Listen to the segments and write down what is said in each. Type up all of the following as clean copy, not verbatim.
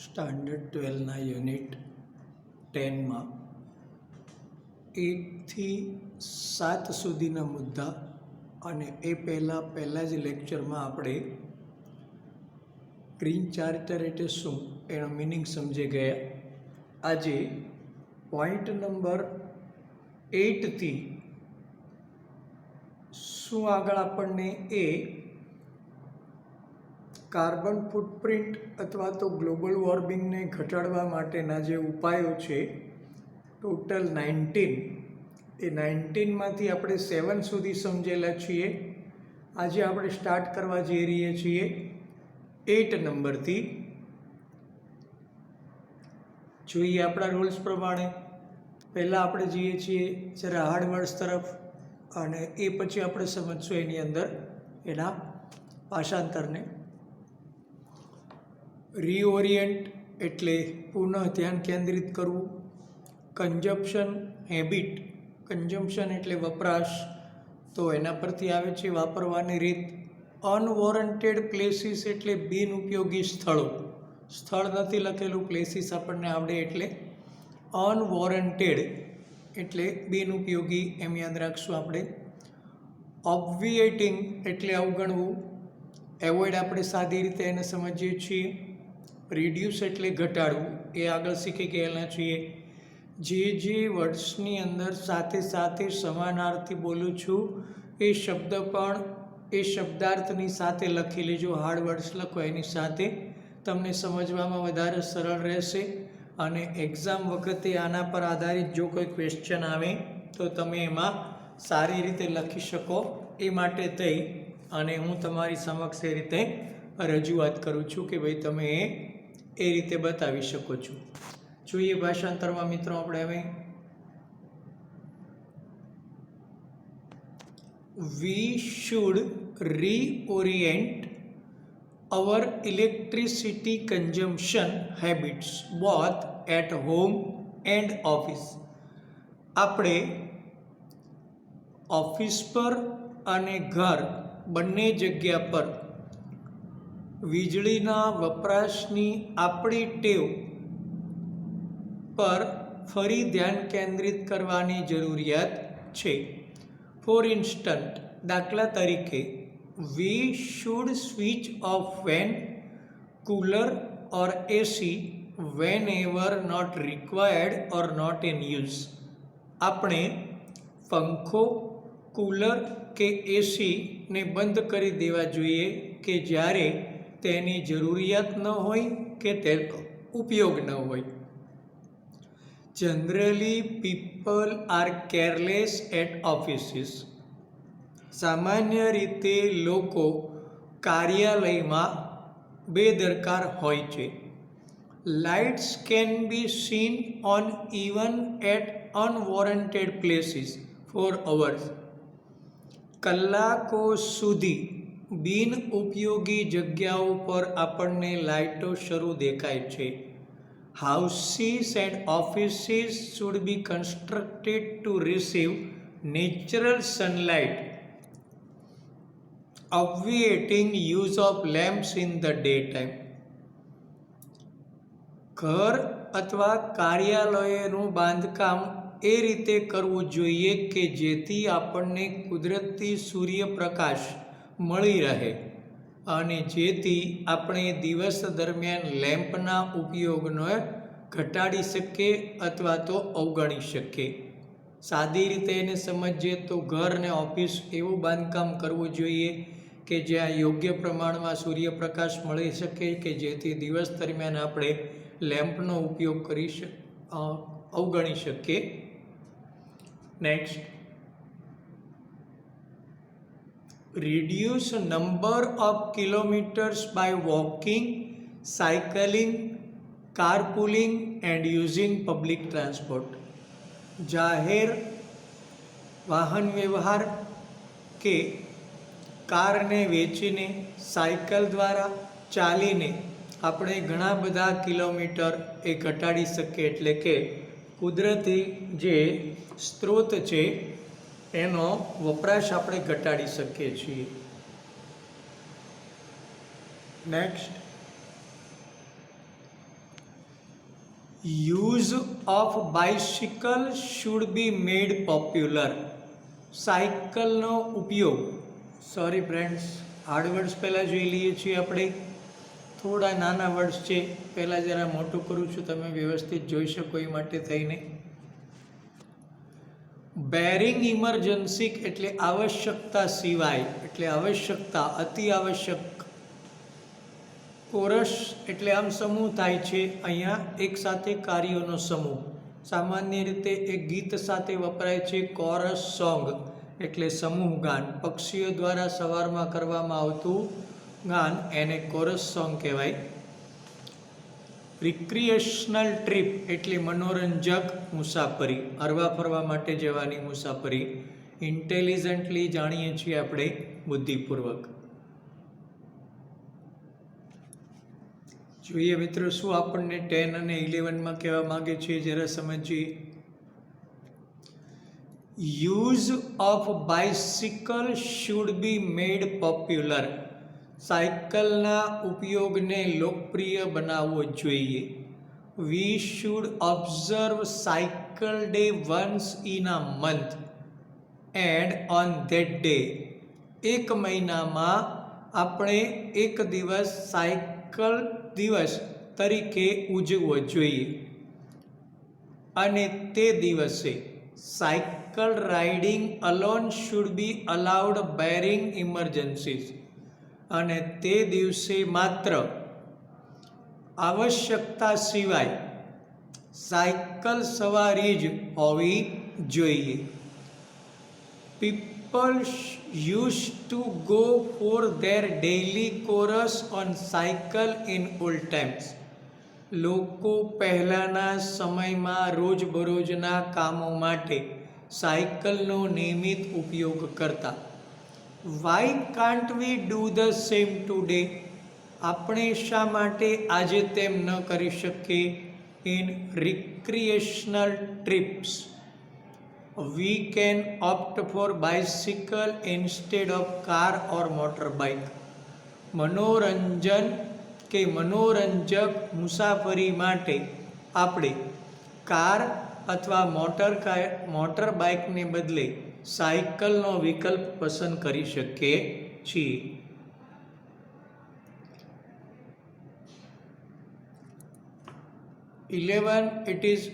Standard 12ના unit 10માં 1 થી 7 સુધીના મુદ્દા અને એ પહેલાં જ લેક્ચરમાં આપણે ગ્રીન ચાર્ટર એટલે શું એનો મિનિંગ સમજી ગયા. આજે પોઈન્ટ નંબર 8થી શું આગળ આપણને એ કાર્બન ફૂટપ્રિન્ટ અથવા તો ગ્લોબલ વોર્મિંગને ઘટાડવા માટેના જે ઉપાયો છે ટોટલ 19, એ 19માંથી આપણે 7 સુધી સમજેલા છીએ. આજે આપણે સ્ટાર્ટ કરવા જઈ રહીએ છીએ 8 નંબરથી. જોઈએ આપણા રૂલ્સ પ્રમાણે. પહેલાં આપણે જઈએ છીએ જરા હાર્ડ વર્ડ્સ તરફ અને એ પછી આપણે સમજશું એની અંદર એના ભાષાંતરને. રીઓરિયન્ટ એટલે પુનઃ ધ્યાન કેન્દ્રિત કરવું. કન્ઝમ્પશન હેબિટ, કન્ઝમ્પશન એટલે વપરાશ, તો એના પરથી આવે છે વાપરવાની રીત. અનવોરંટેડ પ્લેસીસ એટલે બિનઉપયોગી સ્થળો. સ્થળ નથી લખેલું, પ્લેસીસ આપણને આવડે એટલે અનવોરંટેડ એટલે બિનઉપયોગી, એમ યાદ રાખશું આપણે. ઓબ્વિએટિંગ એટલે અવગણવું. એવોઇડ આપણે સાદી રીતે એને સમજીએ છીએ. રિડ્યુસ એટલે ઘટાડવું, એ આગળ શીખી ગયેલા છીએ. જે વર્ડ્સની અંદર સાથે સાથે સમાનાર્થી બોલું છું એ શબ્દ પણ એ શબ્દાર્થની સાથે લખી લેજો. હાર્ડ વર્ડ્સ લખો એની સાથે, તમને સમજવામાં વધારે સરળ રહેશે. અને એક્ઝામ વખતે આના પર આધારિત જો કોઈ ક્વેશ્ચન આવે તો તમે એમાં સારી રીતે લખી શકો, એ માટે થઈ અને હું તમારી સમક્ષ એ રીતે રજૂઆત કરું છું કે ભાઈ તમે એ રીતે બતાવી શકો છો. જોઈએ ભાષાંતરમાં મિત્રો આપણે હવે. We should reorient our electricity consumption habits both at home and office. આપણે ઓફિસ પર અને ઘર બંને જગ્યા પર વીજળીના વપરાશની આપણી ટેવ પર ફરી ધ્યાન કેન્દ્રિત કરવાની જરૂરિયાત છે. ફોર ઇન્સ્ટન્ટ, દાખલા તરીકે, we should switch off fan, cooler or AC whenever not required or not in use. આપણે પંખો, કુલર કે એસીને બંધ કરી દેવા જોઈએ કે જ્યારે તેની જરૂરિયાત ન હોય કે તેનો ઉપયોગ ન હોય. Generally people are careless at offices. સામાન્ય રીતે લોકો કાર્યાલયમાં બેદરકાર હોય છે. Lights can be seen on even at unwarranted places for hours. કલાકો સુધી બિન ઉપયોગી જગ્યાઓ પર આપણને લાઇટો શરૂ દેખાય છે. Houses and offices should be constructed two receive natural sunlight, obviating use of lamps in the daytime. ઘર અથવા કાર્યાલયોનું બાંધકામ એ રીતે કરવું જોઈએ કે જેથી આપણને કુદરતી સૂર્યપ્રકાશ મળી રહે અને જેથી આપણે દિવસ દરમિયાન લેમ્પના ઉપયોગને ઘટાડી શકીએ અથવા તો અવગણી શકીએ. સાદી રીતે એને સમજીએ તો ઘર અને ઓફિસ એવું બાંધકામ કરવું જોઈએ કે જ્યાં યોગ્ય પ્રમાણમાં સૂર્યપ્રકાશ મળી શકે કે જેથી દિવસ દરમિયાન આપણે લેમ્પનો ઉપયોગ અવગણી શકીએ. Next, reduce number of kilometers by walking, cycling, carpooling and using public transport. જાહેર વાહન વ્યવહાર કે કારને વેચીને, સાયકલ દ્વારા ચાલીને આપણે ઘણા બધા કિલોમીટર એ ઘટાડી શકીએ. એટલે કે કુદરતી જે સ્ત્રોત છે એનો વપરાશ આપણે ઘટાડી શકીએ છીએ. Next, use of bicycle should be made popular. સાયકલનો ઉપયોગ, સોરી ફ્રેન્ડ્સ, હાર્ડ વર્ડ્સ પહેલાં જોઈ લઈએ છીએ આપણે. થોડા નાના વર્ડ્સ છે, પહેલાં જરા મોટું કરું છું, તમે વ્યવસ્થિત જોઈ શકો એ માટે થઈને. બેરિંગ ઇમરજન્સી એટલે આવશ્યકતા સિવાય, એટલે આવશ્યકતા, અતિ આવશ્યક. કોરસ એટલે આમ સમૂહ થાય છે, અહીંયા એક સાથે કાર્યોનો સમૂહ. સામાન્ય રીતે એક ગીત સાથે વપરાય છે. કોરસ સોંગ એટલે સમૂહ ગાન. પક્ષીઓ દ્વારા સવારમાં કરવામાં આવતું ગાન, એને કોરસ સોંગ કહેવાય. રિક્રિએશનલ ટ્રીપ એટલે મનોરંજક મુસાફરી, હરવા ફરવા માટે જવાની મુસાફરી. ઇન્ટેલિજન્ટલી જાણીએ છીએ આપણે, બુદ્ધિપૂર્વક. જોઈએ મિત્રો શું આપણને 10 અને 11માં કહેવા માંગે છે, જરા સમજીએ. Use of bicycle should be made popular. સાયકલના ઉપયોગને લોકપ્રિય બનાવવો જોઈએ. We should observe cycle day once in a month and on that day. એક મહિનામાં આપણે એક દિવસ સાયકલ દિવસ તરીકે ઉજવવો જોઈએ અને તે દિવસે cycle riding alone should be allowed bearing emergencies. અને તે દિવસે માત્ર આવશ્યકતા સિવાય સાયકલ સવારી જ હોવી જોઈએ. People use to go for there daily chorus on cycle in old times. લોકો પહેલાંના સમયમાં રોજબરોજના કામો માટે સાયકલનો નિયમિત ઉપયોગ કરતા. Why can't we do the same today. આપણે શા માટે આજે તેમ ન કરી શકીએ? In recreational trips we can opt for bicycle instead of car or motorbike. મનોરંજન કે મનોરંજક મુસાફરી માટે આપણે કાર અથવા મોટર બાઇકને બદલે સાયકલનો વિકલ્પ પસંદ કરી શકીએ છીએ. It is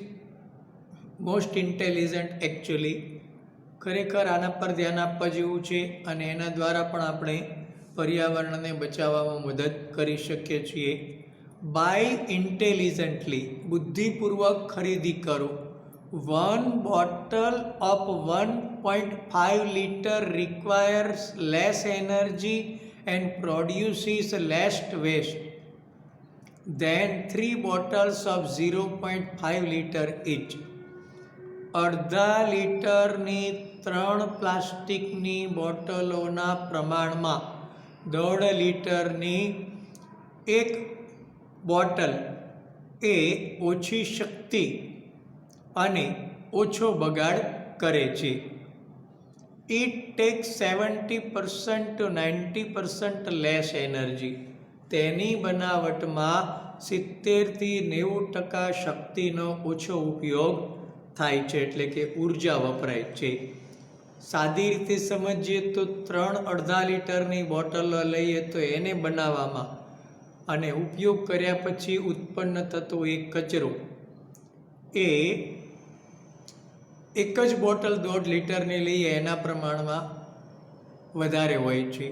most intelligent actually. ખરેખર આના પર ધ્યાન આપવા જેવું છે અને એના દ્વારા પણ આપણે પર્યાવરણને બચાવવામાં મદદ કરી શકીએ છીએ. બાય ઇન્ટેલિજન્ટલી, બુદ્ધિપૂર્વક ખરીદી કરો. 1 bottle of 1.5 liter requires less energy and produces less waste than 3 bottles of 0.5 liter each. અડધા લીટરની 3 પ્લાસ્ટિકની બોટલોના પ્રમાણમાં 1.5 લીટરની એક બોટલ એ ઓછી શક્તિ અને ઓછો બગાડ કરે છે. It takes 70% to 90% less energy. તેની બનાવટમાં 70થી 90% શક્તિનો ઓછો ઉપયોગ થાય છે, એટલે કે ઉર્જા વપરાય છે. સાદી રીતે સમજીએ તો 3 અડધા લીટરની બોટલો લઈએ તો એને બનાવવામાં અને ઉપયોગ કર્યા પછી ઉત્પન્ન થતો એક કચરો એ એક જ બોટલ 1.5 લીટરની લઈએ એના પ્રમાણમાં વધારે હોય છે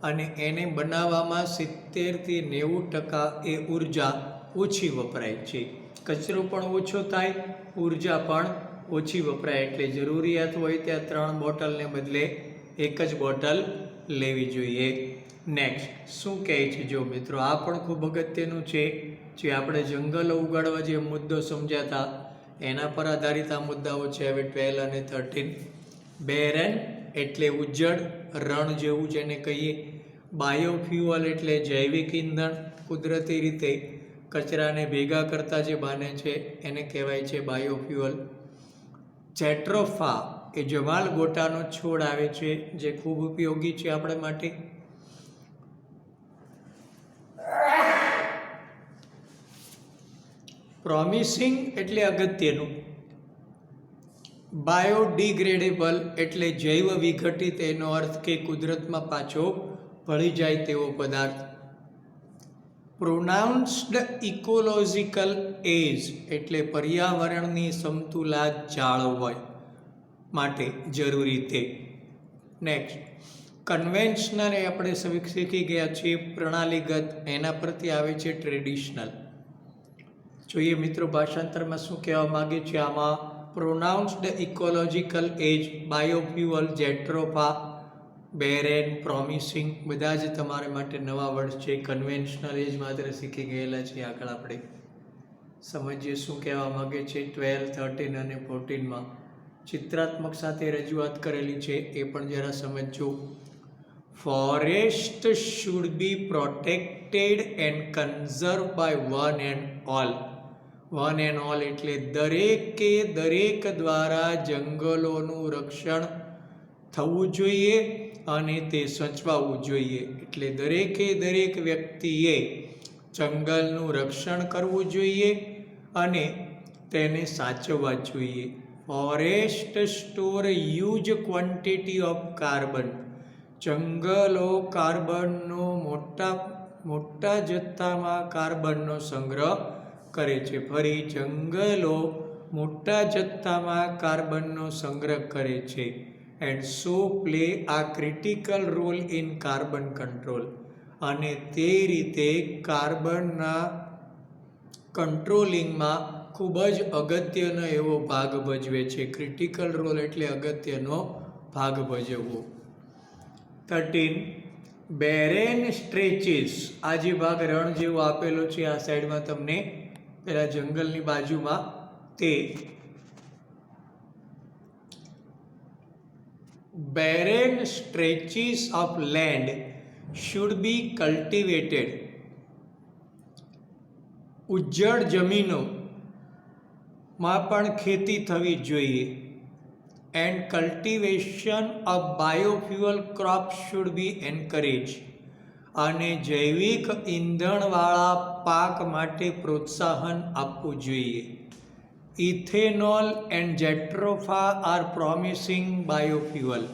અને એને બનાવવામાં 70થી 90% એ ઉર્જા ઓછી વપરાય છે. કચરો પણ ઓછો થાય, ઉર્જા પણ ઓછી વપરાય. એટલે જરૂરિયાત હોય ત્યાં 3 બોટલને બદલે એક જ બોટલ લેવી જોઈએ. નેક્સ્ટ શું કહે છે જો મિત્રો, આ પણ ખૂબ અગત્યનું છે. જે આપણે જંગલો ઉગાડવા જે મુદ્દો સમજ્યા હતા એના પર આધારિત આ મુદ્દાઓ છે. હવે 12 અને 13. બેરન એટલે ઉજ્જડ, રણ જેવું જેને કહીએ. બાયોફ્યુઅલ એટલે જૈવિક ઈંધણ, કુદરતી રીતે કચરાને ભેગા કરતા જે બને છે એને કહેવાય છે બાયોફ્યુઅલ. જેટ્રોફા એ જમાલ ગોટાનો છોડ આવે છે જે ખૂબ ઉપયોગી છે આપણે માટે. પ્રોમિસિંગ એટલે અગત્યનું, બાયોડિગ્રેડેબલ એટલે જૈવ વિઘટિત, એનો અર્થ કે કુદરતમાં પાછો ભળી જાય તેવો પદાર્થ. પ્રોનાઉન્સ્ડ ઇકોલોજીકલ એજ એટલે પર્યાવરણની સમતુલા જાળવવા માટે જરૂરી તે. નેક્સ્ટ કન્વેન્શનલ એ આપણે શીખી ગયા છીએ, પ્રણાલીગત, એના પરથી આવે છે ટ્રેડિશનલ. જોઈએ મિત્રો ભાષાંતરમાં શું કહેવા માગે છે આમાં. પ્રોનાઉન્સ્ડ ઇકોલોજીકલ એજ, બાયોફ્યુઅલ, જેટ્રોફા, બેરેન, પ્રોમિસિંગ બધા જ તમારા માટે નવા વર્ડ છે. કન્વેન્શનલ એજ માત્ર શીખી ગયેલા છે. આગળ આપણે સમજીએ શું કહેવા માગે છે. 12, 13 અને 14માં ચિત્રાત્મક સાથે રજૂઆત કરેલી છે, એ પણ જરા સમજો. Forest should be protected and conserve by one and all. One and all એટલે દરેકે દરેક દ્વારા જંગલોનું રક્ષણ થવું જોઈએ અને તે સચવાવું જોઈએ. એટલે દરેકે દરેક વ્યક્તિએ જંગલનું રક્ષણ કરવું જોઈએ અને તેને સાચવવા જોઈએ. Forest store huge quantity of carbon. જંગલો કાર્બનનો મોટા જથ્થામાં કાર્બનનો સંગ્રહ કરે છે. ફરી, જંગલો મોટા જથ્થામાં કાર્બનનો સંગ્રહ કરે છે. And so play a critical role in carbon control. અને તે રીતે કાર્બનના કંટ્રોલિંગમાં ખૂબ જ અગત્યનો એવો ભાગ ભજવે છે. ક્રિટિકલ રોલ એટલે અગત્યનો ભાગ ભજવવો. 13 બેરેન સ્ટ્રેચીસ. આ જે ભાગ રણ જેવો આપેલો છે આ સાઈડમાં તમને પેલા જંગલની બાજુમાં, તે barren stretches of land should be cultivated. ઉજ્જડ જમીનોમાં પણ ખેતી થવી જોઈએ. And cultivation of biofuel crop should be encourage. અને જૈવિક ઈંધણવાળા પાક માટે પ્રોત્સાહન આપવું જોઈએ. Ethanol and jatropha are promising biofuel.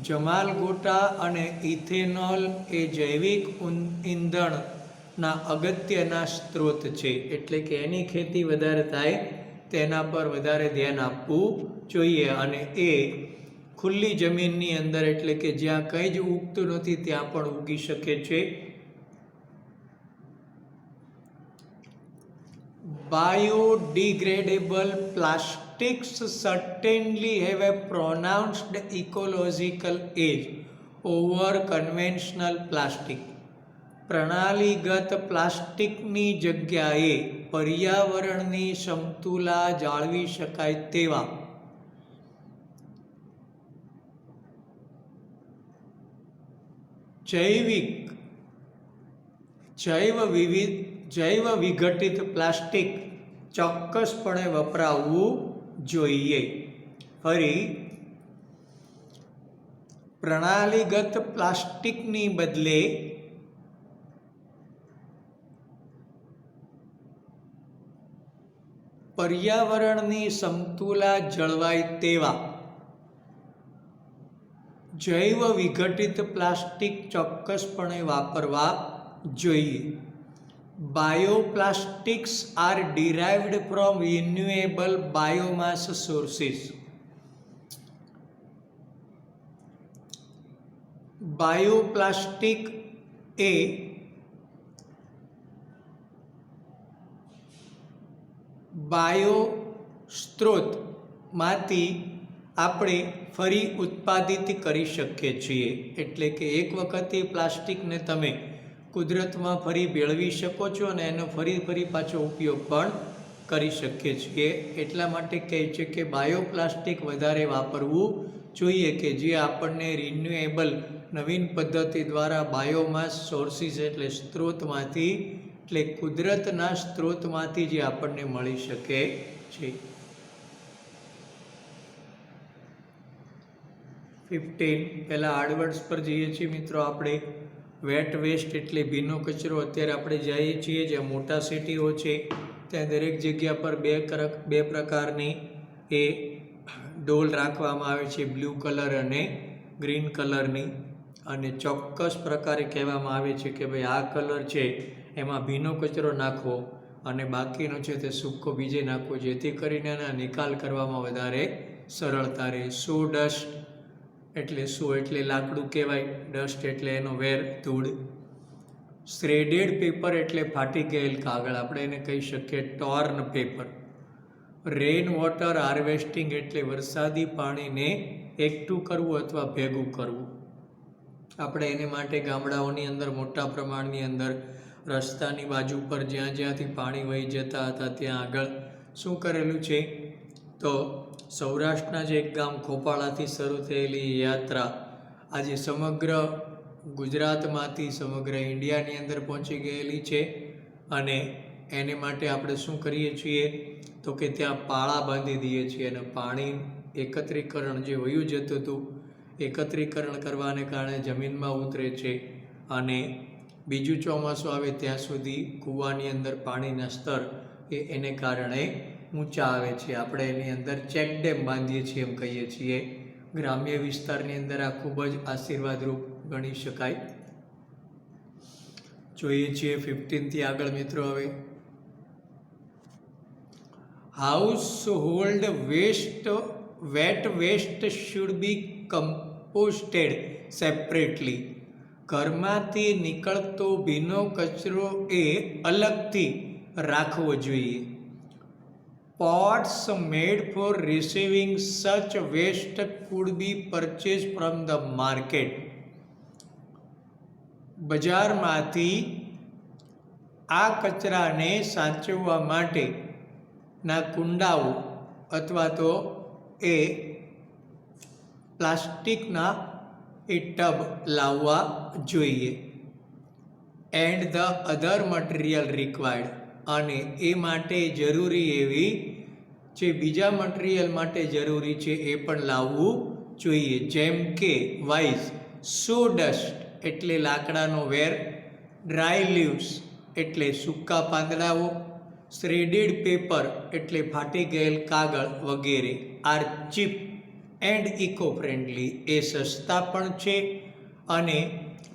જમાલગોટા અને ઇથેનોલ એ જૈવિક ઈંધણના અગત્યના સ્ત્રોત છે. એટલે કે એની ખેતી વધારે થાય તેના પર વધારે ધ્યાન આપવું જોઈએ. અને એ ખુલ્લી જમીનની અંદર, એટલે કે જ્યાં કંઈ જ ઉગતું નથી ત્યાં પણ ઉગી શકે છે. Biodegradable plastics certainly have a pronounced ecological edge over conventional plastic. પ્રણાલીગત પ્લાસ્ટિકની જગ્યાએ પર્યાવરણની સમતુલા જાળવી શકાય તેવા જૈવ વિઘટિત પ્લાસ્ટિક ચોક્કસપણે વપરાવવું જોઈએ. ફરી, પ્રણાલીગત પ્લાસ્ટિકની બદલે પર્યાવરણની સમતુલા જળવાય તેવા જૈવ વિઘટિત પ્લાસ્ટિક ચોક્કસપણે વાપરવા જોઈએ. Bioplastics are derived from renewable biomass sources. Bioplastic એ બાયો સ્ત્રોતમાંથી આપણે ફરી ઉત્પાદિત કરી શકીએ છીએ. એટલે કે એક વખત એ પ્લાસ્ટિકને તમે કુદરતમાં ફરી ભેળવી શકો છો અને એનો ફરી પાછો ઉપયોગ પણ કરી શકીએ છીએ. એટલા માટે કહે છે કે બાયોપ્લાસ્ટિક વધારે વાપરવું જોઈએ, કે જે આપણને રિન્યુએબલ નવીન પદ્ધતિ દ્વારા બાયોમાસ સોર્સિસ એટલે સ્ત્રોતમાંથી, એટલે કુદરતના સ્ત્રોતમાંથી જે આપણને મળી શકે છે. 15 પહેલાં હાર્ડવર્ડ્સ પર જઈએ છીએ મિત્રો આપણે. વેટ વેસ્ટ એટલે ભીનો કચરો. અત્યારે આપણે જઈએ છીએ જ્યાં મોટા સિટીઓ છે ત્યાં દરેક જગ્યા પર બે પ્રકારની એ ડોલ રાખવામાં આવે છે, બ્લુ કલર અને ગ્રીન કલરની, અને ચોક્કસ પ્રકારે કહેવામાં આવે છે કે ભાઈ આ કલર છે એમાં ભીનો કચરો નાખવો અને બાકીનો છે તે સૂકો બીજે નાખવો, જેથી કરીને એના નિકાલ કરવામાં વધારે સરળતા રહે. સો ડસ્ટ એટલે સો એટલે લાકડું કહેવાય, ડસ્ટ એટલે એનો વેર, ધૂળ. શ્રેડેડ પેપર એટલે ફાટી ગયેલ કાગળ, આપણે એને કહી શકીએ ટોર્ન પેપર. રેઇન વોટર હાર્વેસ્ટિંગ એટલે વરસાદી પાણીને એકઠું કરવું અથવા ભેગું કરવું. આપણે એને માટે ગામડાઓની અંદર મોટા પ્રમાણની અંદર રસ્તાની બાજુ પર જ્યાંથી પાણી વહી જતા હતા ત્યાં આગળ શું કરેલું છે, તો સૌરાષ્ટ્રના જે એક ગામ ખોપાળાથી શરૂ થયેલી યાત્રા આજે સમગ્ર ગુજરાતમાંથી સમગ્ર ઇન્ડિયાની અંદર પહોંચી ગયેલી છે. અને એને માટે આપણે શું કરીએ છીએ તો કે ત્યાં પાળા બાંધી દઈએ છીએ અને પાણી એકત્રીકરણ જે વયું જતું હતું એકત્રીકરણ કરવાને કારણે જમીનમાં ઉતરે છે અને બીજું ચોમાસું આવે ત્યાં સુધી કૂવાની અંદર પાણીના સ્તર એને કારણે ઊંચા આવે છે. આપણે એની અંદર ચેકડેમ બાંધીએ છીએ એમ કહીએ છીએ. ગ્રામ્ય વિસ્તારની અંદર આ ખૂબ જ આશીર્વાદરૂપ ગણી શકાય. જોઈએ છીએ 15થી આગળ મિત્રો. હવે household wet waste should be composted separately. ઘરમાંથી નીકળતો ભીનો કચરો એ અલગથી રાખવો જોઈએ. Pots made for receiving such waste could be purchase from the market. બજારમાંથી આ કચરાને સાચવવા માટેના કુંડાઓ અથવા તો એ પ્લાસ્ટિકના એ ટબ લાવવા જોઈએ. And the other material required, અને એ માટે જરૂરી એવી જે બીજા મટીરિયલ માટે જરૂરી છે એ પણ લાવવું જોઈએ. જેમ કે વાઇઝ સો ડસ્ટ એટલે લાકડાનો વેર, ડ્રાય લીવ્સ એટલે સૂકા પાંદડાઓ, શ્રેડેડ પેપર એટલે ફાટી ગયેલ કાગળ વગેરે. Are cheap and eco friendly, એ સસ્તા પણ છે અને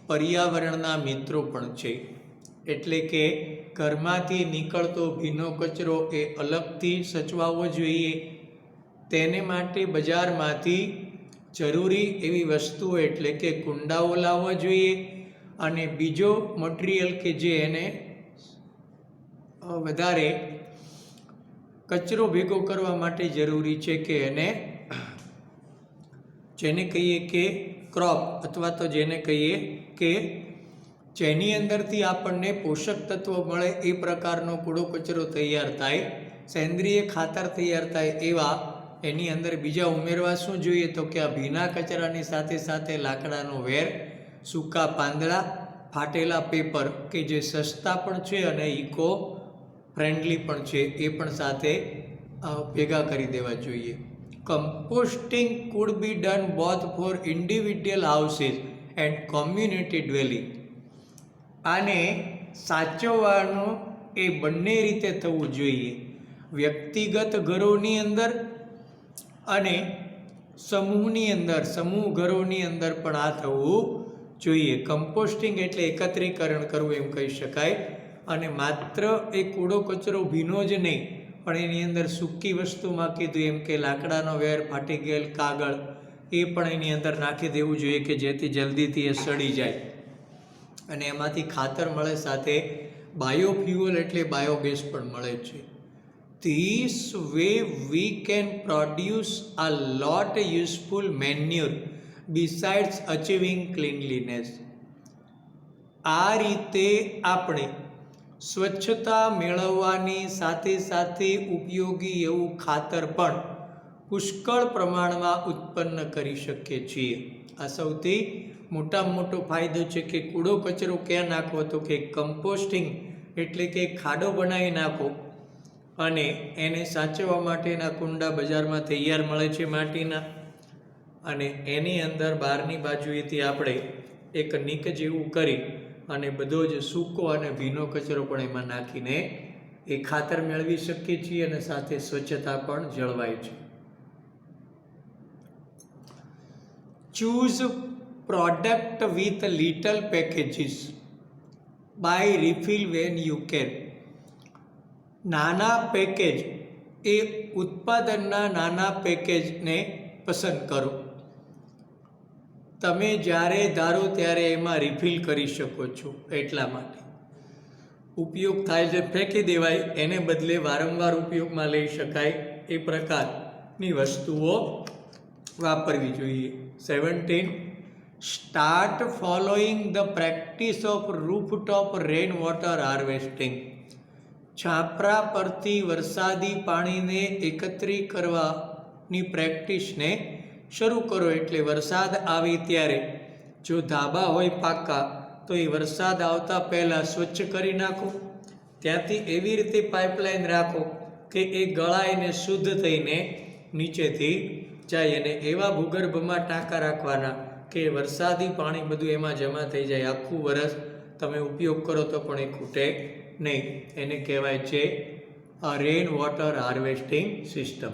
પર્યાવરણના મિત્રો પણ છે. એટલે કે ઘરમાંથી નીકળતો ભીનો કચરો એ અલગથી સચવાવવો જોઈએ. તેને માટે બજારમાંથી જરૂરી એવી વસ્તુઓ એટલે કે કુંડાઓ લાવવા જોઈએ અને બીજો મટીરિયલ કે જે એને વધારે કચરો ભેગો કરવા માટે જરૂરી છે કે એને જેને કહીએ કે ક્રોપ અથવા તો જેને કહીએ કે જેની અંદરથી આપણને પોષક તત્વો મળે એ પ્રકારનો કૂડો કચરો તૈયાર થાય, સેન્દ્રિય ખાતર તૈયાર થાય એવા એની અંદર બીજા ઉમેરવા શું જોઈએ તો કે આ ભીના કચરાની સાથે સાથે લાકડાનો વેર, સૂકા પાંદડા, ફાટેલા પેપર કે જે સસ્તા પણ છે અને ઇકો ફ્રેન્ડલી પણ છે એ પણ સાથે ભેગા કરી દેવા જોઈએ. Composting could be done both for individual houses and community dwelling. આને સાચવવાનું એ બંને રીતે થવું જોઈએ, વ્યક્તિગત ઘરોની અંદર અને સમૂહની અંદર, સમૂહ ઘરોની અંદર પણ આ થવું જોઈએ. કમ્પોસ્ટિંગ એટલે એકત્રીકરણ કરવું એમ કહી શકાય. અને માત્ર એ કૂડો કચરો ભીનો જ નહીં પણ એની અંદર સૂકી વસ્તુમાં કીધું એમ કે લાકડાનો વેર, ફાટી ગયેલ કાગળ એ પણ એની અંદર નાખી દેવું જોઈએ કે જેથી જલ્દીથી એ સડી જાય અને એમાંથી ખાતર મળે, સાથે બાયોફ્યુઅલ એટલે બાયોગેસ પણ મળે છે. This way we can produce a lot useful manure besides achieving cleanliness. આ રીતે આપણે સ્વચ્છતા મેળવવાની સાથે સાથે ઉપયોગી એવું ખાતર પણ પુષ્કળ પ્રમાણમાં ઉત્પન્ન કરી શકીએ છીએ. આ સૌથી મોટામાં મોટો ફાયદો છે કે કૂડો કચરો ક્યાં નાખવો તો કે કમ્પોસ્ટિંગ એટલે કે ખાડો બનાવી નાખો અને એને સાચવવા માટેના કુંડા બજારમાં તૈયાર મળે છે માટીના, અને એની અંદર બહારની બાજુએથી આપણે એક નીક જેવું કરી અને બધો જ સૂકો અને ભીનો કચરો પણ એમાં નાખીને એ ખાતર મેળવી શકીએ છીએ અને સાથે સ્વચ્છતા પણ જળવાય છે. Choose product with little packages, buy refill when you can. નાના પેકેજ એ ઉત્પાદનના નાના પેકેજને પસંદ કરો. તમે જ્યારે ધારો ત્યારે એમાં રિફિલ કરી શકો છો. એટલા માટે ઉપયોગ થાય છે ફેંકી દેવાય, એને બદલે વારંવાર ઉપયોગમાં લઈ શકાય એ પ્રકારની વસ્તુઓ વાપરવી જોઈએ. 17. Start following the practice of rooftop rain water harvesting. છાપરા પરથી વરસાદી પાણીને એકત્રિત કરવાની પ્રેક્ટિસને શરૂ કરો. એટલે વરસાદ આવે ત્યારે જો ધાબા હોય પાકા તો એ વરસાદ આવતા પહેલાં સ્વચ્છ કરી નાખો. ત્યાંથી એવી રીતે પાઇપલાઇન રાખો કે એ ગળાઈને શુદ્ધ થઈને નીચેથી જાય, અને એવા ભૂગર્ભમાં ટાંકા રાખવાના કે વરસાદી પાણી બધું એમાં જમા થઈ જાય. આખું વરસ તમે ઉપયોગ કરો તો પણ એ ખૂટે નહીં. એને કહેવાય છે રેન વોટર હાર્વેસ્ટિંગ સિસ્ટમ.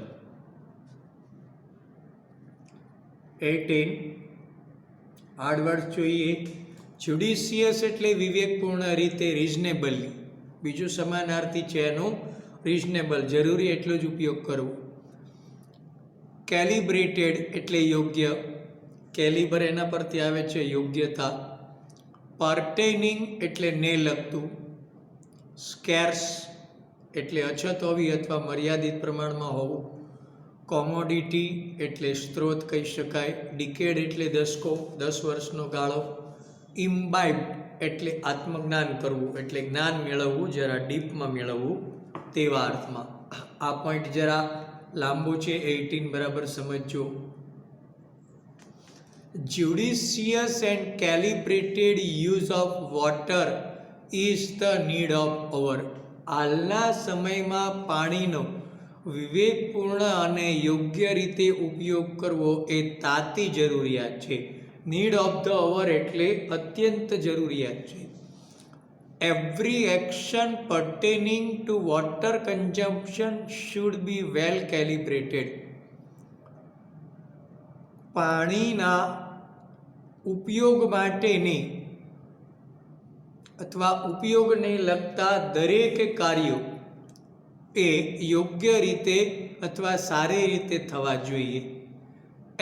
18. હાર્ડવર્ડ જોઈએ. જ્યુડિશિયસ એટલે વિવેકપૂર્ણ રીતે, રિઝનેબલી. બીજું સમાનાર્થી છે એનું રિઝનેબલ, જરૂરી એટલો જ ઉપયોગ કરવો. કેલિબ્રેટેડ એટલે યોગ્ય, કેલિબર એના પરથી આવે છે યોગ્યતા. પર્ટેનિંગ એટલે ને લગતું. સ્કેર્સ એટલે અછત હોવી અથવા મર્યાદિત પ્રમાણમાં હોવું. કોમોડિટી એટલે સ્ત્રોત કહી શકાય. ડિકેડ એટલે દશકો, 10 વર્ષનો ગાળો. ઇમ્બાઇબ્ડ એટલે આત્મજ્ઞાન કરવું, એટલે જ્ઞાન મેળવવું, જરા ડીપમાં મેળવવું તેવા અર્થમાં. આ પોઈન્ટ જરા લાંબો છે, 18 બરાબર સમજજો. Judicious and calibrated use of water is the need of hour. હાલના સમયમાં પાણીનો વિવેકપૂર્ણ અને યોગ્ય રીતે ઉપયોગ કરવો એ તાતી જરૂરિયાત છે. નીડ ઓફ ધ અવર એટલે અત્યંત જરૂરિયાત છે. Every action pertaining to water consumption should be well calibrated. પાણીના ઉપયોગ માટેની અથવા ઉપયોગને લગતા દરેક કાર્યો એ યોગ્ય રીતે અથવા સારી રીતે થવા જોઈએ.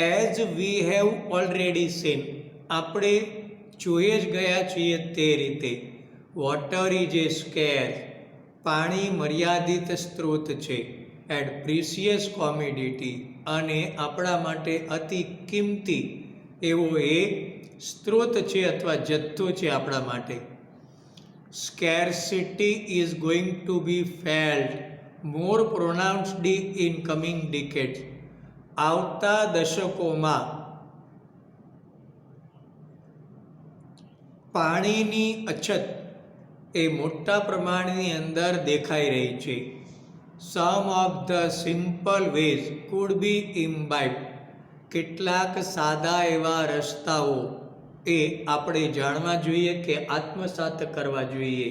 As we have already scene, આપણે જોઈ જ ગયા છીએ તે રીતે. વોટર ઇઝ એ સ્કેર્સ, પાણી મર્યાદિત સ્ત્રોત છે. એન્ડ પ્રિસિયસ કોમોડિટી, અને આપણા માટે અતિ કિંમતી એવો એ સ્ત્રોત છે અથવા જથ્થો છે આપણા માટે. Scarcity is going to be felt more pronounced in coming decades. આવતા દશકોમાં પાણીની અછત એ મોટા પ્રમાણની અંદર દેખાઈ રહી છે. Some of the simple ways could be imbibed. કેટલાક સાદા એવા રસ્તાઓ એ આપણે જાણવા જોઈએ કે આત્મસાત કરવા જોઈએ.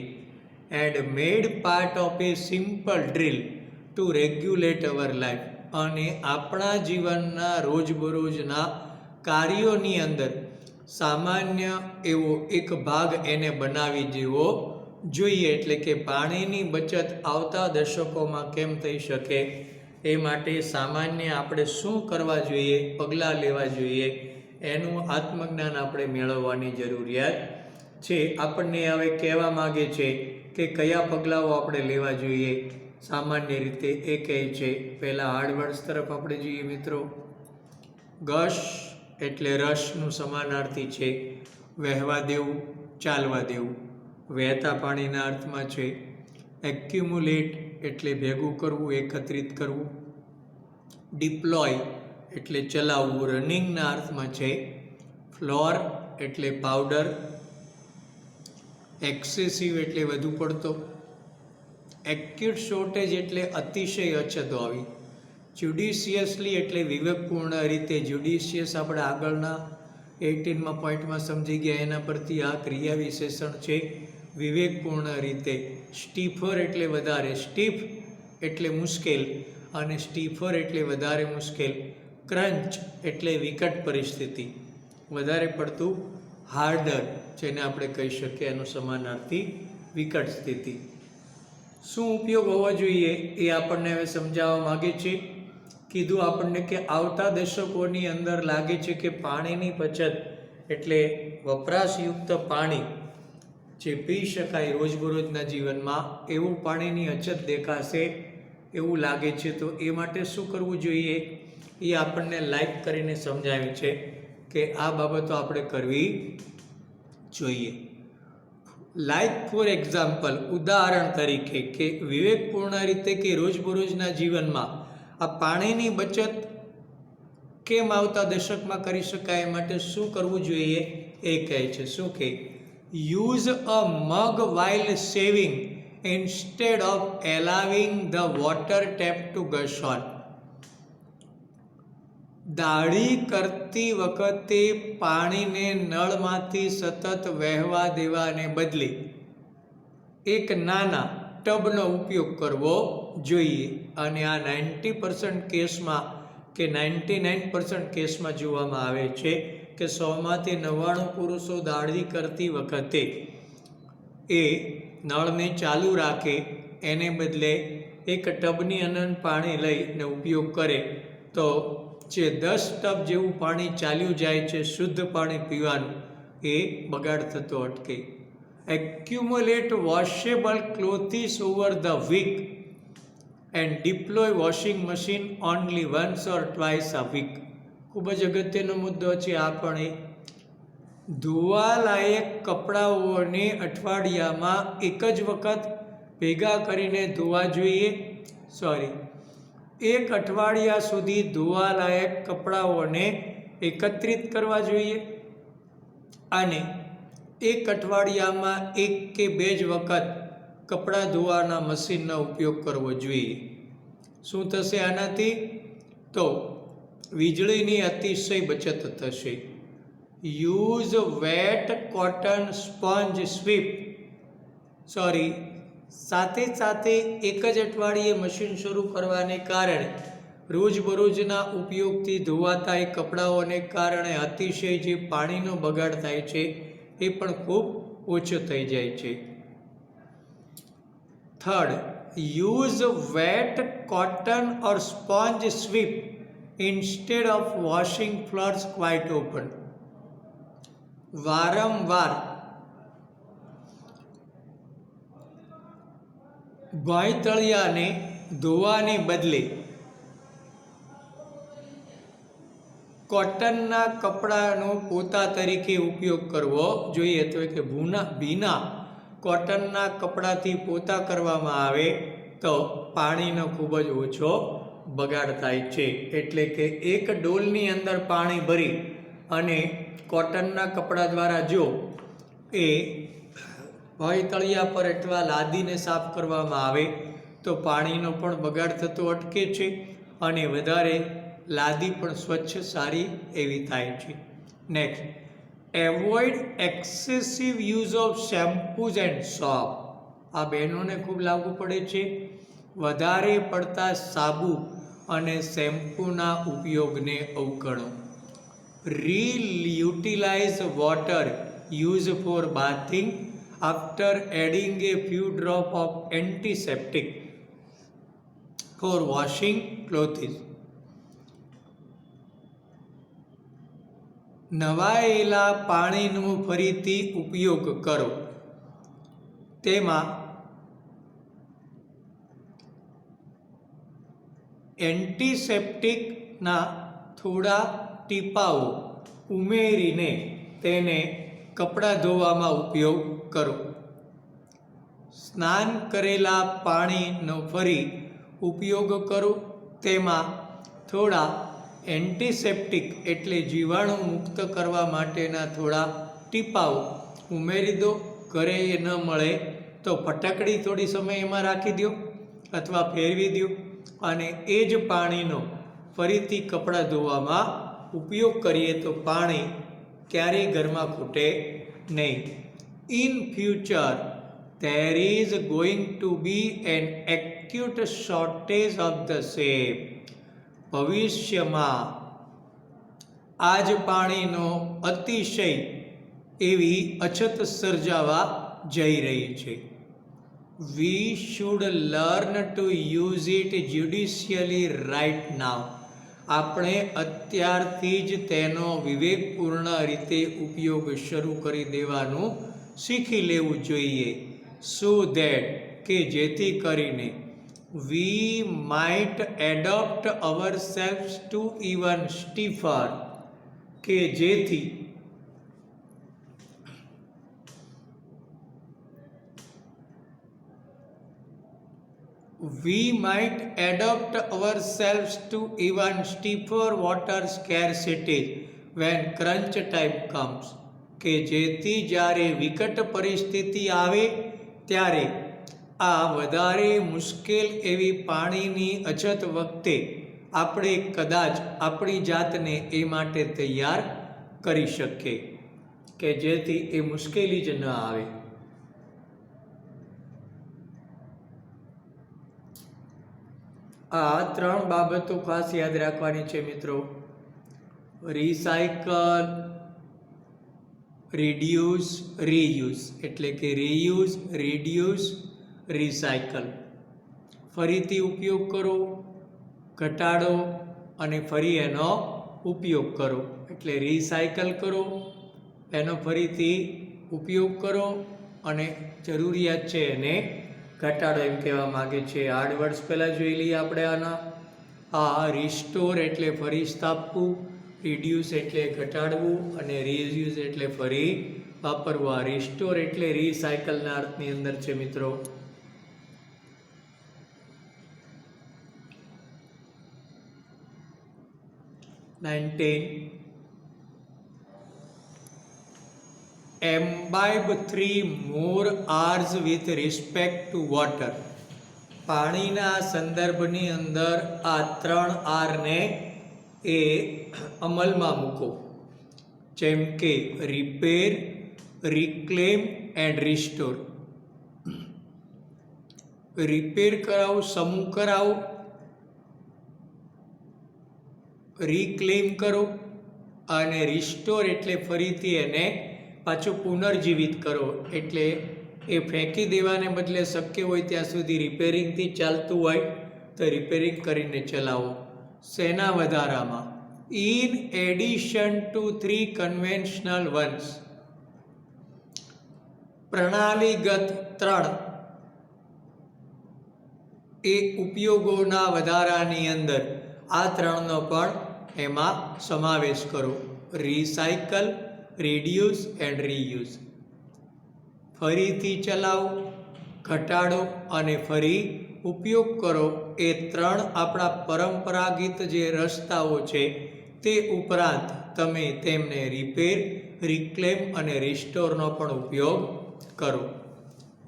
And made part of a simple drill to regulate our life. અને આપણા જીવનના રોજબરોજના કાર્યોની અંદર સામાન્ય એવો એક ભાગ એને બનાવી દેવો જોઈએ. એટલે કે પાણીની બચત આવતા દશકોમાં કેમ થઈ શકે એ માટે સામાન્ય આપણે શું કરવા જોઈએ, પગલાં લેવા જોઈએ, એનું આત્મજ્ઞાન આપણે મેળવવાની જરૂરિયાત છે. આપણને હવે કહેવા માગે છે કે કયા પગલાઓ આપણે લેવા જોઈએ. સામાન્ય રીતે એ કહે છે, પહેલાં હાર્ડવર્ડ્સ તરફ આપણે જોઈએ મિત્રો. ગશ એટલે રસનું સમાનાર્થી છે, વહેવા દેવું, ચાલવા દેવું, વહેતા પાણીના અર્થમાં છે. એક્યુમ્યુલેટ એટલે ભેગું કરવું, એકત્રિત કરવું. ડિપ્લોય એટલે ચલાવવું, રનિંગના અર્થમાં છે. ફ્લોર એટલે પાવડર. એક્સેસિવ એટલે વધુ પડતો. એક્યુટ શોર્ટેજ એટલે અતિશય અછત હોવી. જ્યુડિશિયસલી એટલે વિવેકપૂર્ણ રીતે. જ્યુડિશિયસ આપણે આગળના 18માં પોઈન્ટમાં સમજી ગયા, એના પરથી આ ક્રિયા વિશેષણ છે. વિવેકપૂર્ણ રીતે. સ્ટીફર એટલે વધારે, સ્ટીફ એટલે મુશ્કેલ અને સ્ટીફર એટલે વધારે મુશ્કેલ. ક્રંચ એટલે વિકટ પરિસ્થિતિ, વધારે પડતું હાર્ડર, જેને આપણે કહી શકીએ એનો સમાનાર્થી વિકટ સ્થિતિ. શું ઉપયોગ હોવો જોઈએ એ આપણને હવે સમજાવવા માગે છે. કીધું આપણને કે આવતા દશકોની અંદર લાગે છે કે પાણીની બચત એટલે વપરાશયુક્ત પાણી જે પી શકાય રોજબરોજના જીવનમાં એવું પાણીની અછત દેખાશે એવું લાગે છે. તો એ માટે શું કરવું જોઈએ એ આપણને લાઈવ કરીને સમજાવ્યું છે કે આ બાબતો આપણે કરવી જોઈએ. લાઈક ફોર એક્ઝામ્પલ, ઉદાહરણ તરીકે કે વિવેકપૂર્ણ રીતે કે રોજબરોજના જીવનમાં આ પાણીની બચત કેમ આવતા દશકમાં કરી શકાય એ માટે શું કરવું જોઈએ એ કહે છે. શું કે use a mug while shaving instead of allowing the water tap to gush on. દાઢી કરતી વખતે પાણીને નળમાંથી સતત વહેવા દેવાને બદલે એક નાના ટબનો ઉપયોગ કરવો જોઈએ. અને આ 90% કેસમાં કે 99% કેસમાં જોવામાં આવે છે કે 100માંથી 99 પુરુષો દાઢી કરતી વખતે એ નળને ચાલુ રાખે એને બદલે એક ટબની અંદર પાણી લઈને ઉપયોગ કરે તો જે 10 ટબ જેવું પાણી ચાલ્યું જાય છે શુદ્ધ પાણી પીવાનું એ બગાડ થતો અટકે. Accumulate washable clothes over the week and deploy washing machine only once or twice a week. ખૂબ જ અગત્યનો મુદ્દો છે આ પણ. ધોવાલાયક કપડાઓને અઠવાડિયામાં એક જ વખત ભેગા કરીને ધોવા જોઈએ. એક અઠવાડિયા સુધી ધોવાલાયક કપડાઓને એકત્રિત કરવા જોઈએ અને એક અઠવાડિયામાં 1 કે 2 જ વખત કપડાં ધોવાના મશીનનો ઉપયોગ કરવો જોઈએ. શું થશે આનાથી? તો વીજળીની અતિશય બચત થશે. Use wet cotton sponge sweep. સાથે સાથે એક જ અઠવાડિયે મશીન શરૂ કરવાને કારણે રોજબરોજના ઉપયોગથી ધોવાતા એ કપડાઓને કારણે અતિશય જે પાણીનો બગાડ થાય છે એ પણ ખૂબ ઓછો થઈ જાય છે. Third, use wet cotton or sponge sweep instead of washing floors quite often. વારંવાર ભોંયતળિયાને ધોવાને બદલે કોટનના કપડાનો પોતા તરીકે ઉપયોગ કરવો જોઈએ. તો કે ભીના કોટનના કપડાથી પોતા કરવામાં આવે તો પાણીનો ખૂબ જ ઓછો બગાડ થાય છે. એટલે કે એક ડોલની અંદર પાણી ભરી અને કોટનના કપડા દ્વારા જો એ ભોંયતળિયા પર અથવા લાદીને સાફ કરવામાં આવે તો પાણીનો પણ બગાડ થતો અટકે છે અને વધારે લાદી પણ સ્વચ્છ સારી એવી થાય છે. Next, avoid excessive use of shampoos and soap. આ બહેનોને ખૂબ લાગુ પડે છે. વધારે પડતા સાબુ અને શેમ્પૂના ઉપયોગને અવગણો. Reutilise water use for bathing after adding a few drops of antiseptic for washing clothes. નવાયેલા પાણીનો ફરીથી ઉપયોગ કરો. તેમાં એન્ટિસેપ્ટિકના થોડા ટીપાઓ ઉમેરીને તેને કપડાં ધોવામાં ઉપયોગ કરો. સ્નાન કરેલા પાણીનો ફરી ઉપયોગ કરો. તેમાં થોડા એન્ટિસેપ્ટિક એટલે જીવાણુ મુક્ત કરવા માટેના થોડા ટીપાઓ ઉમેરી દો. ઘરે એ ન મળે તો ફટકડી થોડી સમય એમાં રાખી દો અથવા ફેરવી દો અને એ જ પાણીનો ફરીથી કપડાં ધોવામાં ઉપયોગ કરીએ તો પાણી ક્યારેય ઘરમાં ખૂટે નહીં. In future there is going to be an acute shortage of the same. ભવિષ્યમાં આજ પાણીનો અતિશય એવી અછત સર્જાવા જઈ રહી છે. We should learn to use it judiciously right now. આપણે અત્યારથી જ તેનો વિવેકપૂર્ણ રીતે ઉપયોગ શરૂ કરી દેવાનું શીખી લેવું જોઈએ. So that કે જેથી કરીને we might adopt ourselves to even stiffer, કે જેથી we might adopt ourselves to even stiffer water scarcity when crunch time comes, કે જેથી જ્યારે વિકટ પરિસ્થિતિ આવે ત્યારે આ વધારે મુશ્કેલ એવી પાણીની અછત વખતે આપણે કદાચ આપણી જાતને એ માટે તૈયાર કરી શકીએ કે જેથી એ મુશ્કેલી જ ન આવે. આ ત્રણ બાબતો ખાસ યાદ રાખવાની છે મિત્રો. રિસાયકલ, રિડ્યુસ, રીયુઝ, એટલે કે રીયુઝ, રિડ્યુસ, રિસાયકલ. ફરીથી ઉપયોગ કરો, ઘટાડો અને ફરી એનો ઉપયોગ કરો. એટલે રિસાયકલ કરો, એનો ફરીથી ઉપયોગ કરો અને જરૂરિયાત છે એને ઘટાડો એમ કહેવા માગે છે. હાર્ડ વર્ડ્સ પહેલાં જોઈ લઈએ આપણે આના. રિસ્ટોર એટલે ફરી સ્થાપવું, રિડ્યુસ એટલે ઘટાડવું અને રીયુઝ એટલે ફરી વાપરવું. આ રિસ્ટોર એટલે રિસાયકલના અર્થની અંદર છે મિત્રો. Imbibe 3 more R's with respect to water. પાણીના સંદર્ભની અંદર આ 3 R ને એ અમલમાં મૂકો. જેમ કે રિપેર, રિક્લેમ એન્ડ રિસ્ટોર. રિપેર કરાવો, સમૂહ કરાવો, રિક્લેમ કરો અને રિસ્ટોર એટલે ફરીથી એને પાછું પુનર્જીવિત કરો. એટલે એ ફેંકી દેવાને બદલે શક્ય હોય ત્યાં સુધી રિપેરિંગથી ચાલતું હોય તો રિપેરિંગ કરીને ચલાવો. શેના વધારામાં? In addition to 3 conventional ones. પ્રણાલીગત 3 એ ઉપયોગોના વધારાની અંદર આ 3નો પણ એમાં સમાવેશ કરો. Recycle, reduce and reuse. ફરીથી ચલાવો, ઘટાડો અને ફરી ઉપયોગ કરો. એ 3 આપણા પરંપરાગત જે રસ્તાઓ છે તે ઉપરાંત તમે તેમને રિપેર, રિક્લેમ અને રિસ્ટોરનો પણ ઉપયોગ કરો.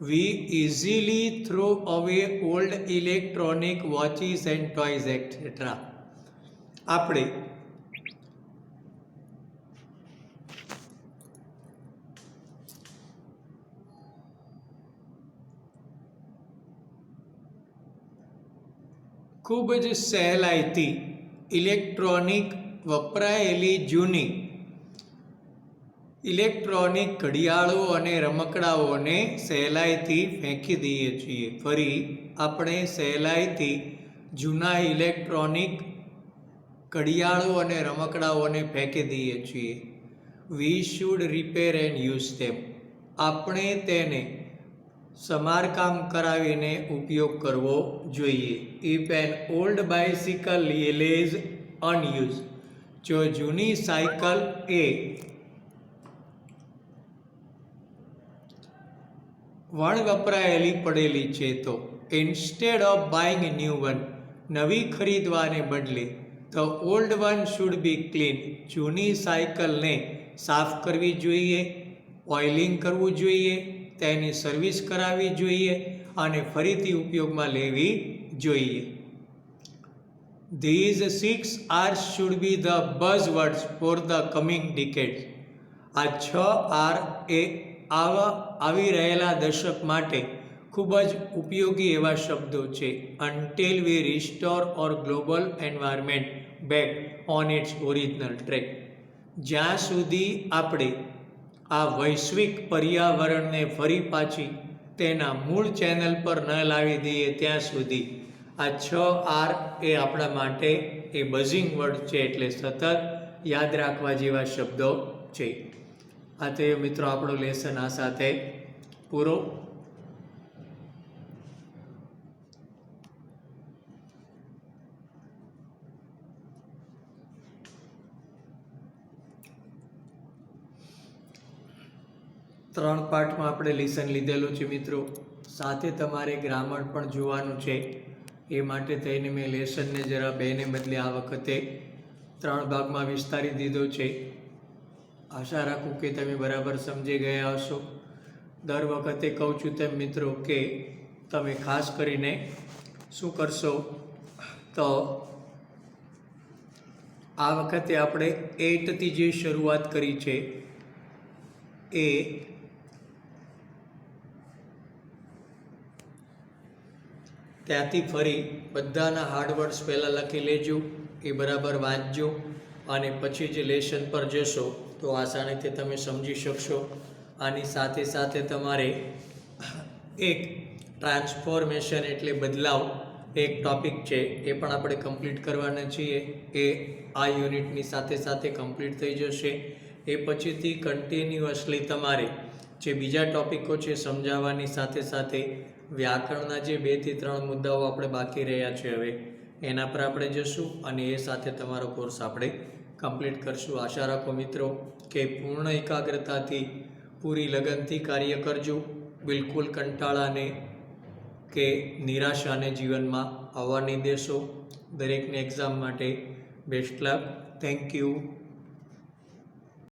We easily throw away old electronic watches and toys etc. આપણે ખૂબ જ સહેલાઈથી ઇલેક્ટ્રોનિક વપરાયેલી જૂની ઇલેક્ટ્રોનિક ઘડિયાળો અને રમકડાઓને સહેલાઈથી ફેંકી દઈએ છીએ. ફરી આપણે સહેલાઈથી જૂના ઇલેક્ટ્રોનિક ઘડિયાળો અને રમકડાઓને ફેંકી દઈએ છીએ. We should repair and use them. આપણે તેને સમારકામ કરાવીને ઉપયોગ કરવો જોઈએ. If an old bicycle lays unused. જો જૂની સાયકલ એ વપરાયેલી પડેલી છે તો instead of buying new one, નવી ખરીદવાને બદલે the old one should be clean. જૂની સાયકલને સાફ કરવી જોઈએ, ઓઇલિંગ કરવું જોઈએ, તેની સર્વિસ કરાવવી જોઈએ અને ફરીથી ઉપયોગમાં લેવી જોઈએ. These 6 R's should be the buzzwords for the coming decades. આ 6 R એ આવી રહેલા દશક માટે ખૂબ જ ઉપયોગી એવા શબ્દો છે. Until we restore our global environment back on its original track. જ્યાં સુધી આપણે આ વૈશ્વિક પર્યાવરણને ફરી પાછી તેના મૂળ ચેનલ પર ન લાવી દઈએ ત્યાં સુધી આ 6R એ આપણા માટે એ બઝિંગ વર્ડ છે, એટલે સતત યાદ રાખવા જેવા શબ્દો છે. આ તો મિત્રો આપણો લેસન આ સાથે પૂરો. ત્રણ પાર્ટમાં આપણે લેસન લીધેલું છે મિત્રો. સાથે તમારે ગ્રામર પણ જોવાનું છે. એ માટે થઈને મેં લેસનને જરા 2ને બદલે આ વખતે 3 ભાગમાં વિસ્તારી દીધો છે. આશા રાખું કે તમે બરાબર સમજી ગયા હશો. દર વખતે કહું છું તેમ મિત્રો કે તમે ખાસ કરીને શું કરશો તો આ વખતે આપણે 8થી જે શરૂઆત કરી છે એ ત્યાંથી ફરી બધાના હાર્ડ વર્ડ્સ પહેલાં લખી લેજો, એ બરાબર વાંચજો અને પછી જે લેસન પર જશો તો આસાનીથી તમે સમજી શકશો. આની સાથે સાથે તમારે એક ટ્રાન્સફોર્મેશન એટલે બદલાવ એક ટૉપિક છે એ પણ આપણે કમ્પ્લીટ કરવાના છીએ. એ આ યુનિટની સાથે સાથે કમ્પ્લીટ થઈ જશે. એ પછીથી કન્ટિન્યુઅસલી તમારે જે બીજા ટૉપિકો છે સમજાવવાની સાથે સાથે વ્યાકરણના જે 2 થી 3 મુદ્દાઓ આપણે બાકી રહ્યા છે હવે એના પર આપણે જશું અને એ સાથે તમારો કોર્સ આપણે કમ્પ્લીટ કરશું. આશા રાખો મિત્રો કે પૂર્ણ એકાગ્રતાથી પૂરી લગનથી કાર્ય કરજો. બિલકુલ કંટાળાને કે નિરાશાને જીવનમાં આવવા નહીં દેશો. દરેકને એક્ઝામ માટે બેસ્ટ લક. Thank you.